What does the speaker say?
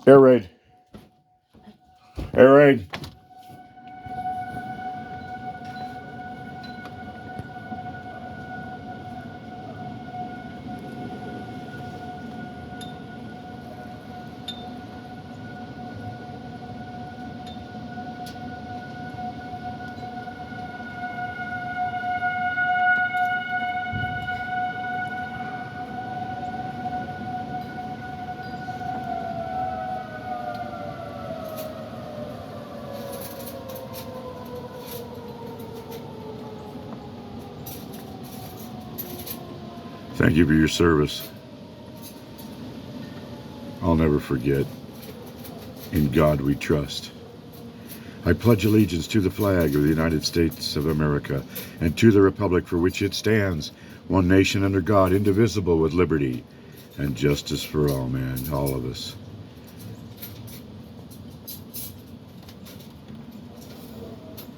Air raid. Air raid. Thank you for your service. I'll never forget. In God we trust. I pledge allegiance to the flag of the United States of America and to the republic for which it stands, one nation under God, indivisible, with liberty and justice for all, man, all of us.